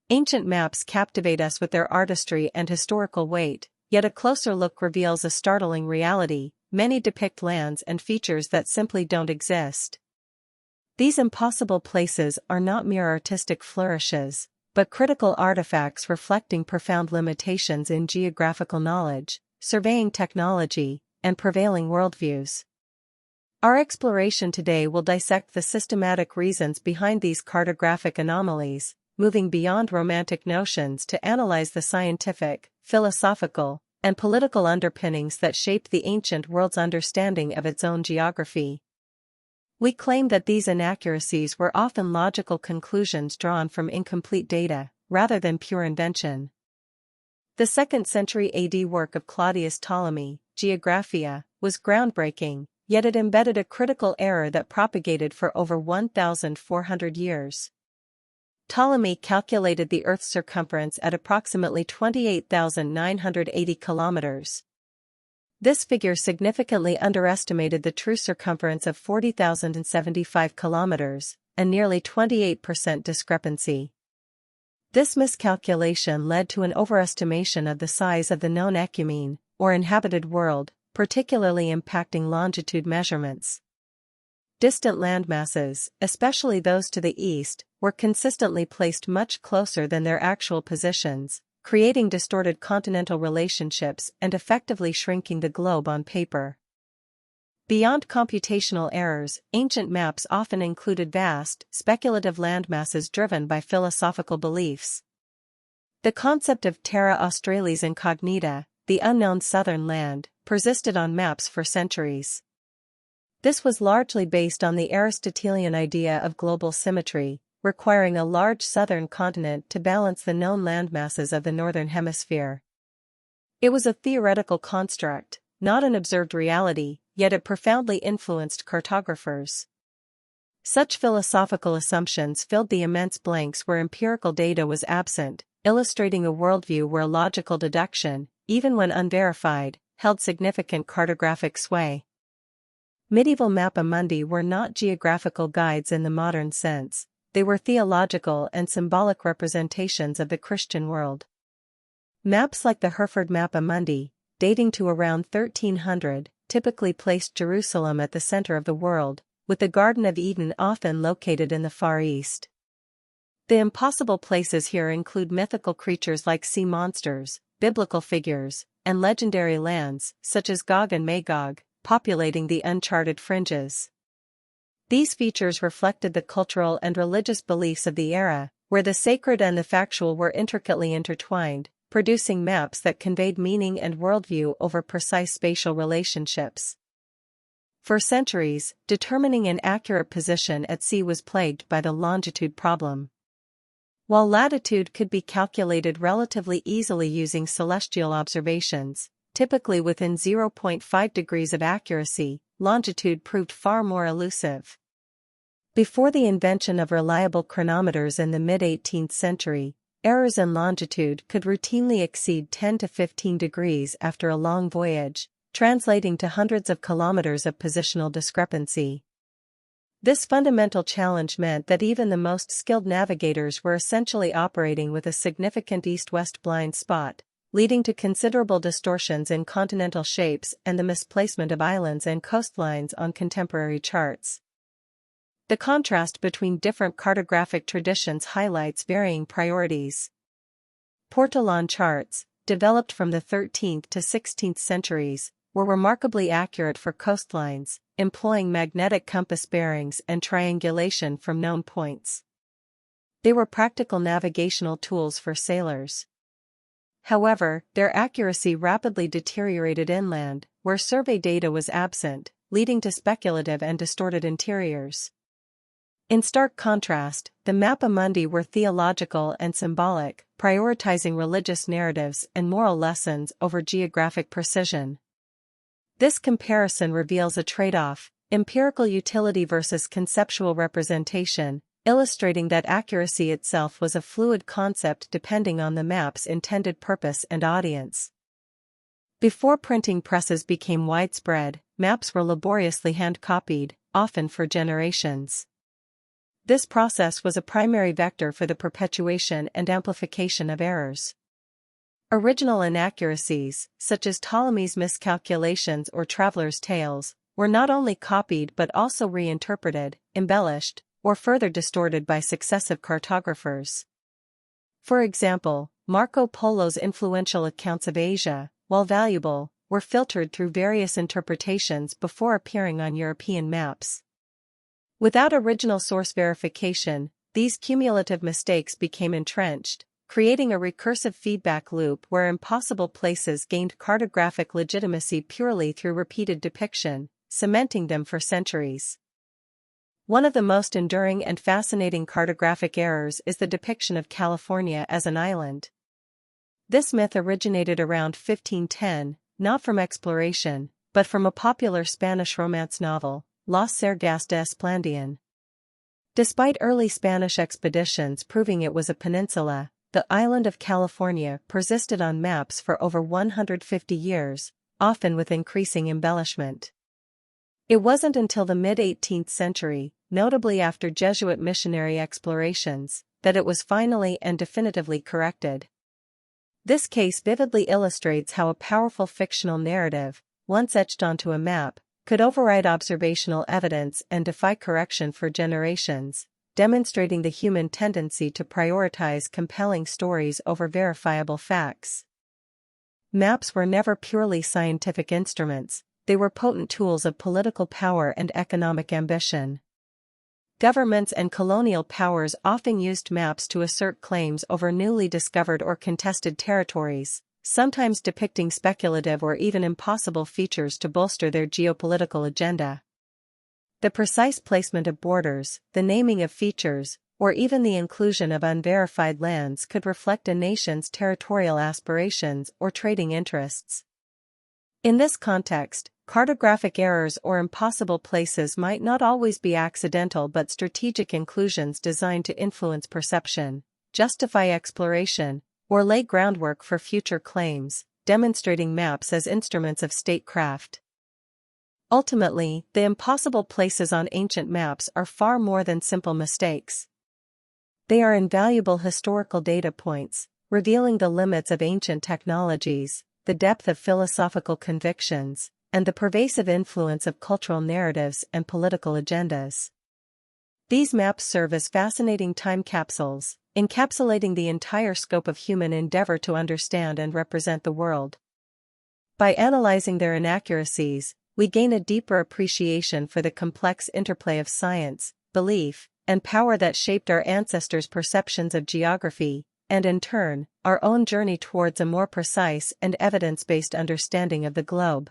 Ancient maps captivate us with their artistry and historical weight, yet a closer look reveals a startling reality: many depict lands and features that simply don't exist. These impossible places are not mere artistic flourishes, but critical artifacts reflecting profound limitations in geographical knowledge, surveying technology, and prevailing worldviews. Our exploration today will dissect the systematic reasons behind these cartographic anomalies, moving beyond romantic notions to analyze the scientific, philosophical, and political underpinnings that shaped the ancient world's understanding of its own geography. We claim that these inaccuracies were often logical conclusions drawn from incomplete data, rather than pure invention. The 2nd century AD work of Claudius Ptolemy, Geographia, was groundbreaking, yet it embedded a critical error that propagated for over 1,400 years. Ptolemy calculated the Earth's circumference at approximately 28,980 kilometers. This figure significantly underestimated the true circumference of 40,075 kilometers, a nearly 28% discrepancy. This miscalculation led to an overestimation of the size of the known ecumene, or inhabited world, particularly impacting longitude measurements. Distant landmasses, especially those to the east, were consistently placed much closer than their actual positions, creating distorted continental relationships and effectively shrinking the globe on paper. Beyond computational errors, ancient maps often included vast, speculative landmasses driven by philosophical beliefs. The concept of terra australis incognita, the unknown southern land, persisted on maps for centuries. This was largely based on the Aristotelian idea of global symmetry, requiring a large southern continent to balance the known landmasses of the northern hemisphere. It was a theoretical construct, not an observed reality, yet it profoundly influenced cartographers. Such philosophical assumptions filled the immense blanks where empirical data was absent, illustrating a worldview where logical deduction, even when unverified, held significant cartographic sway. Medieval mappa mundi were not geographical guides in the modern sense. They were theological and symbolic representations of the Christian world. Maps like the Hereford Mappa Mundi, dating to around 1300, typically placed Jerusalem at the center of the world, with the Garden of Eden often located in the Far East. The impossible places here include mythical creatures like sea monsters, biblical figures, and legendary lands, such as Gog and Magog, populating the uncharted fringes. These features reflected the cultural and religious beliefs of the era, where the sacred and the factual were intricately intertwined, producing maps that conveyed meaning and worldview over precise spatial relationships. For centuries, determining an accurate position at sea was plagued by the longitude problem. While latitude could be calculated relatively easily using celestial observations, typically within 0.5 degrees of accuracy, longitude proved far more elusive. Before the invention of reliable chronometers in the mid-18th century, errors in longitude could routinely exceed 10 to 15 degrees after a long voyage, translating to hundreds of kilometers of positional discrepancy. This fundamental challenge meant that even the most skilled navigators were essentially operating with a significant east-west blind spot, leading to considerable distortions in continental shapes and the misplacement of islands and coastlines on contemporary charts. The contrast between different cartographic traditions highlights varying priorities. Portolan charts, developed from the 13th to 16th centuries, were remarkably accurate for coastlines, employing magnetic compass bearings and triangulation from known points. They were practical navigational tools for sailors. However, their accuracy rapidly deteriorated inland, where survey data was absent, leading to speculative and distorted interiors. In stark contrast, the Mappa Mundi were theological and symbolic, prioritizing religious narratives and moral lessons over geographic precision. This comparison reveals a trade-off: empirical utility versus conceptual representation, illustrating that accuracy itself was a fluid concept depending on the map's intended purpose and audience. Before printing presses became widespread, maps were laboriously hand-copied, often for generations. This process was a primary vector for the perpetuation and amplification of errors. Original inaccuracies, such as Ptolemy's miscalculations or travelers' tales, were not only copied but also reinterpreted, embellished, or further distorted by successive cartographers. For example, Marco Polo's influential accounts of Asia, while valuable, were filtered through various interpretations before appearing on European maps. Without original source verification, these cumulative mistakes became entrenched, creating a recursive feedback loop where impossible places gained cartographic legitimacy purely through repeated depiction, cementing them for centuries. One of the most enduring and fascinating cartographic errors is the depiction of California as an island. This myth originated around 1510, not from exploration, but from a popular Spanish romance novel, Los Sergas de Esplandian. Despite early Spanish expeditions proving it was a peninsula, the island of California persisted on maps for over 150 years, often with increasing embellishment. It wasn't until the mid-18th century, notably after Jesuit missionary explorations, that it was finally and definitively corrected. This case vividly illustrates how a powerful fictional narrative, once etched onto a map, could override observational evidence and defy correction for generations, demonstrating the human tendency to prioritize compelling stories over verifiable facts. Maps were never purely scientific instruments, they were potent tools of political power and economic ambition. Governments and colonial powers often used maps to assert claims over newly discovered or contested territories, sometimes depicting speculative or even impossible features to bolster their geopolitical agenda. The precise placement of borders, the naming of features, or even the inclusion of unverified lands could reflect a nation's territorial aspirations or trading interests. In this context, cartographic errors or impossible places might not always be accidental but strategic inclusions designed to influence perception, justify exploration, or lay groundwork for future claims, demonstrating maps as instruments of statecraft. Ultimately, the impossible places on ancient maps are far more than simple mistakes. They are invaluable historical data points, revealing the limits of ancient technologies, the depth of philosophical convictions, and the pervasive influence of cultural narratives and political agendas. These maps serve as fascinating time capsules, encapsulating the entire scope of human endeavor to understand and represent the world. By analyzing their inaccuracies, we gain a deeper appreciation for the complex interplay of science, belief, and power that shaped our ancestors' perceptions of geography, and in turn, our own journey towards a more precise and evidence-based understanding of the globe.